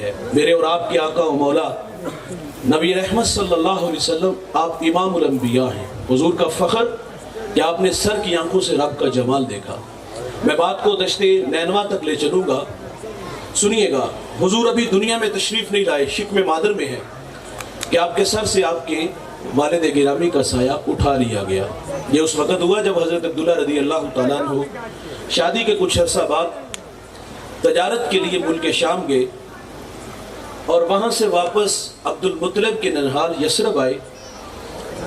ہے۔ میرے اور آپ کے آقا و مولا نبی رحمت صلی اللہ علیہ وسلم آپ امام الانبیاء ہیں۔ حضور کا فخر کہ آپ نے سر کی آنکھوں سے رب کا جمال دیکھا۔ میں بات کو دشت نینوا تک لے چلوں گا، سنیے گا۔ حضور ابھی دنیا میں تشریف نہیں لائے، شکم مادر میں ہے کہ آپ کے سر سے آپ کے والد گرامی کا سایہ اٹھا لیا گیا۔ یہ اس وقت ہوا جب حضرت عبداللہ رضی اللہ تعالیٰ عنہ شادی کے کچھ عرصہ بعد تجارت کے لیے ملک شام گئے اور وہاں سے واپس عبد المطلب کے ننہال یثرب آئے۔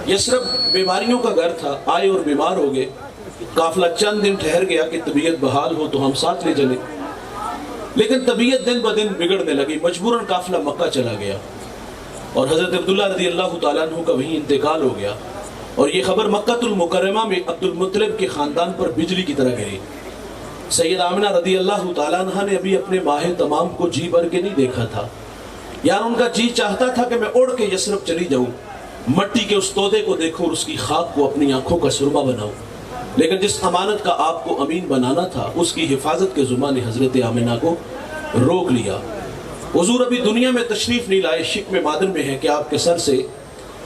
یثرب بیماریوں کا گھر تھا، آئے اور بیمار ہو گئے۔ قافلہ چند دن ٹھہر گیا کہ طبیعت بحال ہو تو ہم ساتھ لے چلے، لیکن طبیعت دن بدن بگڑنے لگی، مجبوراً قافلہ مکہ چلا گیا اور حضرت عبداللہ رضی اللہ تعالیٰ عنہ کا وہیں انتقال ہو گیا۔ اور یہ خبر مکہ المکرمہ میں عبد المطلب کے خاندان پر بجلی کی طرح گری۔ سید آمنہ رضی اللہ تعالیٰ عنہ نے ابھی اپنے ماہ تمام کو جی بھر کے نہیں دیکھا تھا، یار ان کا جی چاہتا تھا کہ میں اڑ کے یثرب چلی جاؤں، مٹی کے اس تودے کو دیکھوں اور اس کی خاک کو اپنی آنکھوں کا سرما بناؤں، لیکن جس امانت کا آپ کو امین بنانا تھا اس کی حفاظت کے ذمہ نے حضرت آمنہ کو روک لیا۔ حضور ابھی دنیا میں تشریف نہیں لائے، شکم مادر میں ہے کہ آپ کے سر سے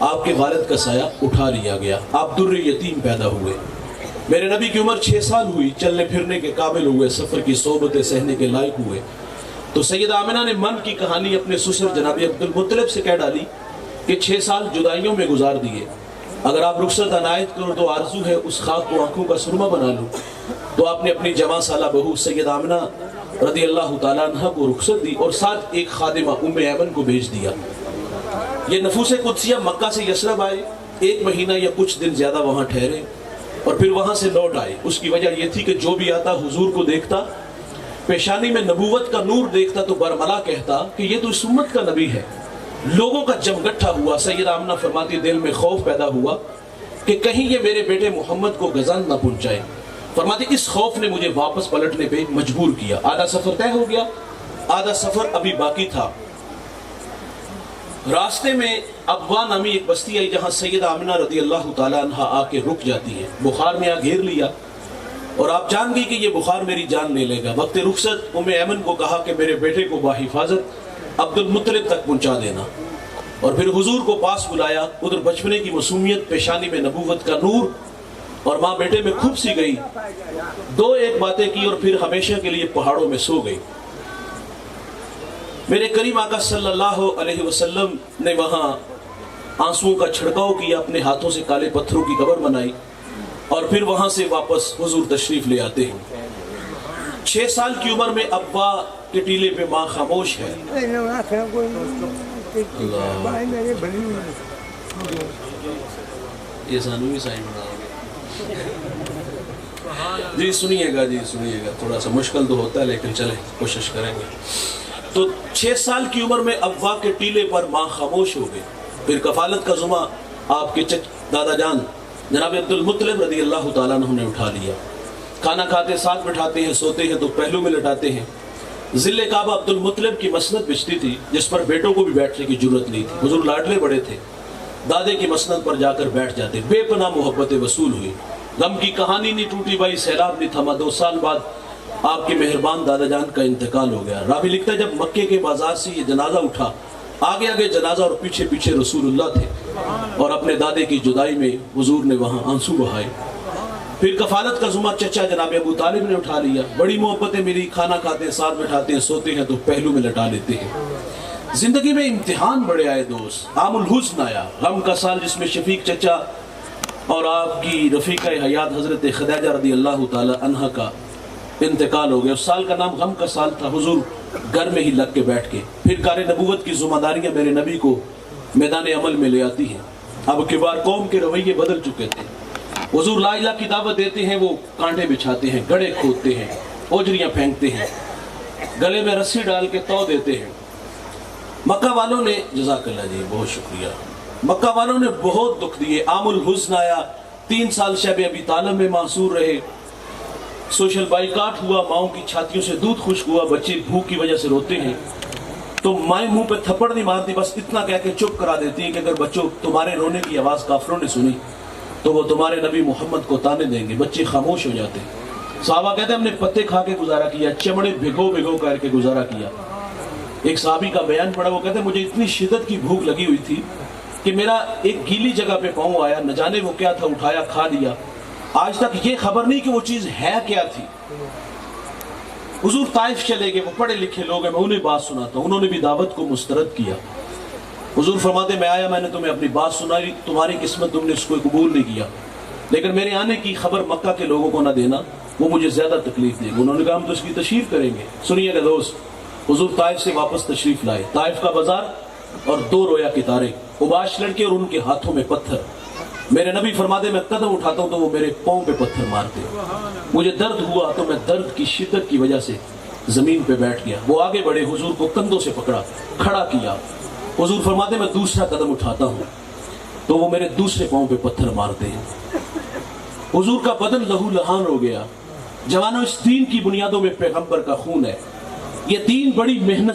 آپ کے والد کا سایہ اٹھا لیا گیا۔ آپ در یتیم پیدا ہوئے۔ میرے نبی کی عمر 6 سال ہوئی، چلنے پھرنے کے قابل ہوئے، سفر کی صحبتیں سہنے کے لائق ہوئے تو سید آمنہ نے من کی کہانی اپنے سسر جناب عبد المطلب سے کہہ ڈالی کہ 6 سال جدائیوں میں گزار دیے، اگر آپ رخصت عنایت کرو تو آرزو ہے اس خاک کو آنکھوں کا سرما بنا لوں۔ تو آپ نے اپنی جوان سالہ بہو سید آمنہ رضی اللہ تعالیٰ عنہ کو رخصت دی اور ساتھ ایک خادمہ ام ایمن کو بھیج دیا۔ یہ نفوس قدسیہ مکہ سے یثرب آئے، 1 مہینہ یا کچھ دن زیادہ وہاں ٹھہرے اور پھر وہاں سے لوٹ آئے۔ اس کی وجہ یہ تھی کہ جو بھی آتا حضور کو دیکھتا، پیشانی میں نبوت کا نور دیکھتا تو برملا کہتا کہ یہ تو اس امت کا نبی ہے۔ لوگوں کا جمگٹھا ہوا۔ سید آمنہ فرماتی دل میں خوف پیدا ہوا کہ کہیں یہ میرے بیٹے محمد کو غزن نہ پہنچائے۔ فرماتی اس خوف نے مجھے واپس پلٹنے پہ مجبور کیا۔ آدھا سفر طے ہو گیا، آدھا سفر ابھی باقی تھا۔ راستے میں ابوا نامی ایک بستی آئی جہاں سید آمنہ رضی اللہ تعالیٰ عنہ آ کے رک جاتی ہے۔ بخار نے آ گھیر لیا اور آپ جان گئی کہ یہ بخار میری جان لے لے گا۔ وقت رخصت ام ایمن کو کہا کہ میرے بیٹے کو باحفاظت عبد المطلب تک پہنچا دینا، اور پھر حضور کو پاس بلایا۔ ادھر بچپنے کی معصومیت، پیشانی میں نبوت کا نور اور ماں بیٹے میں خوب سی گئی۔ 2-1 باتیں کی اور پھر ہمیشہ کے لیے پہاڑوں میں سو گئی۔ میرے کریم آقا صلی اللہ علیہ وسلم نے وہاں آنسوؤں کا چھڑکاؤ کیا، اپنے ہاتھوں سے کالے پتھروں کی قبر بنائی اور پھر وہاں سے واپس حضور تشریف لے آتے ہیں۔ 6 سال کی عمر میں ابا کے ٹیلے پہ ماں خاموش ہے۔ یہ ثانوی سائن بنا جی سنیے گا، جی سنیے گا، تھوڑا سا مشکل تو ہوتا ہے لیکن چلیں کوشش کریں گے۔ تو 6 سال کی عمر میں ابا کے ٹیلے پر ماں خاموش ہو گئی۔ پھر کفالت کا ذمہ آپ کے دادا جان جناب عبد المطلب رضی اللہ تعالیٰ عنہ نے اٹھا لیا۔ کھانا کھاتے ساتھ بٹھاتے ہیں، سوتے ہیں تو پہلو میں لٹاتے ہیں۔ ذل کعبہ عبد المطلب کی مسند بچتی تھی جس پر بیٹوں کو بھی بیٹھنے کی جرت نہیں تھی۔ حضور لاڈلے بڑے تھے، دادے کی مسند پر جا کر بیٹھ جاتے۔ بے پناہ محبت وصول ہوئی، غم کی کہانی نہیں ٹوٹی بھائی، سیلاب نہیں تھما۔ 2 سال بعد آپ کے مہربان دادا جان کا انتقال ہو گیا۔ راوی لکھتا ہے جب مکے کے بازار سے یہ جنازہ اٹھا، آگے آگے جنازہ اور پیچھے پیچھے رسول اللہ تھے، اور اپنے دادے کی جدائی میں حضور نے وہاں آنسو بہائے۔ پھر کفالت کا ذمہ چچا جناب ابو طالب نے اٹھا لیا۔ بڑی محبتیں میری، کھانا کھاتے ہیں ساتھ بٹھاتے ہیں، سوتے ہیں تو پہلو میں لٹا لیتے ہیں۔ زندگی میں امتحان بڑے آئے دوست، عام الحزن آیا، غم کا سال جس میں شفیق چچا اور آپ کی رفیقہ حیات حضرت خدیجہ رضی اللہ تعالی عنہ کا انتقال ہو گیا۔ اس سال کا نام غم کا سال تھا۔ حضور گھر میں ہی لگ کے بیٹھ کے پھر کار نبوت کی ذمہ داریاں میرے نبی کو میدان عمل میں لے آتی ہیں۔ اب کبار قوم کے رویے بدل چکے تھے۔ حضور لا الہ کی دعوت دیتے ہیں، وہ کانٹے بچھاتے ہیں، گڑھے کھودتے ہیں، اوجریاں پھینکتے ہیں، گلے میں رسی ڈال کے تو دیتے ہیں۔ مکہ والوں نے جزاک اللہ جی بہت شکریہ، مکہ والوں نے بہت دکھ دیے، عام الحزن آیا۔ 3 سال شب ابی طالب میں معصور رہے، سوشل بائیکاٹ ہوا، ماؤں کی چھاتیوں سے دودھ خشک ہوا، بچے بھوک کی وجہ سے روتے ہیں تو مائیں منہ پہ تھپڑ نہیں مارتی، بس اتنا کہہ کے چپ کرا دیتی ہیں کہ اگر بچوں تمہارے رونے کی آواز کافروں نے سنی تو وہ تمہارے نبی محمد کو تانے دیں گے۔ بچے خاموش ہو جاتے ہیں۔ صحابہ کہتے ہیں ہم نے پتے کھا کے گزارا کیا، چمڑے بھگو بھگو کر کے گزارا کیا۔ ایک صحابی کا بیان پڑا، وہ کہتے ہیں مجھے اتنی شدت کی بھوک لگی ہوئی تھی کہ میرا ایک گیلی جگہ پہ پاؤں آیا، نہ جانے وہ کیا تھا، اٹھایا کھا لیا، آج تک یہ خبر نہیں کہ وہ چیز ہے کیا تھی۔ حضور طائف چلے گئے، وہ پڑھے لکھے لوگ ہیں، میں انہیں بات سناتا ہوں، انہوں نے بھی دعوت کو مسترد کیا۔ حضور فرماتے میں آیا، میں نے تمہیں اپنی بات سنائی، تمہاری قسمت تم نے اس کو قبول نہیں کیا، لیکن میرے آنے کی خبر مکہ کے لوگوں کو نہ دینا، وہ مجھے زیادہ تکلیف دے گا۔ انہوں نے کہا ہم تو اس کی تشریف کریں گے۔ سنیے گا دوست، حضور طائف سے واپس تشریف لائے، طائف کا بازار اور 2 رویا کے تارے، اوباش لڑکے اور ان کے ہاتھوں میں پتھر۔ میرے نبی فرماتے میں قدم اٹھاتا ہوں تو وہ میرے پاؤں پہ پتھر مارتے، مجھے درد ہوا تو میں درد کی شدت کی وجہ سے زمین پہ بیٹھ گیا۔ وہ آگے بڑھے، حضور کو کندھوں سے پکڑا، کھڑا کیا۔ حضور فرماتے میں دوسرا قدم اٹھاتا ہوں تو وہ میرے دوسرے پاؤں پہ پتھر مارتے ہیں۔ حضور کا بدن لہو لہان ہو گیا۔ جوانوں، اس دین کی بنیادوں میں پیغمبر کا خون ہے۔ یہ دین بڑی محنت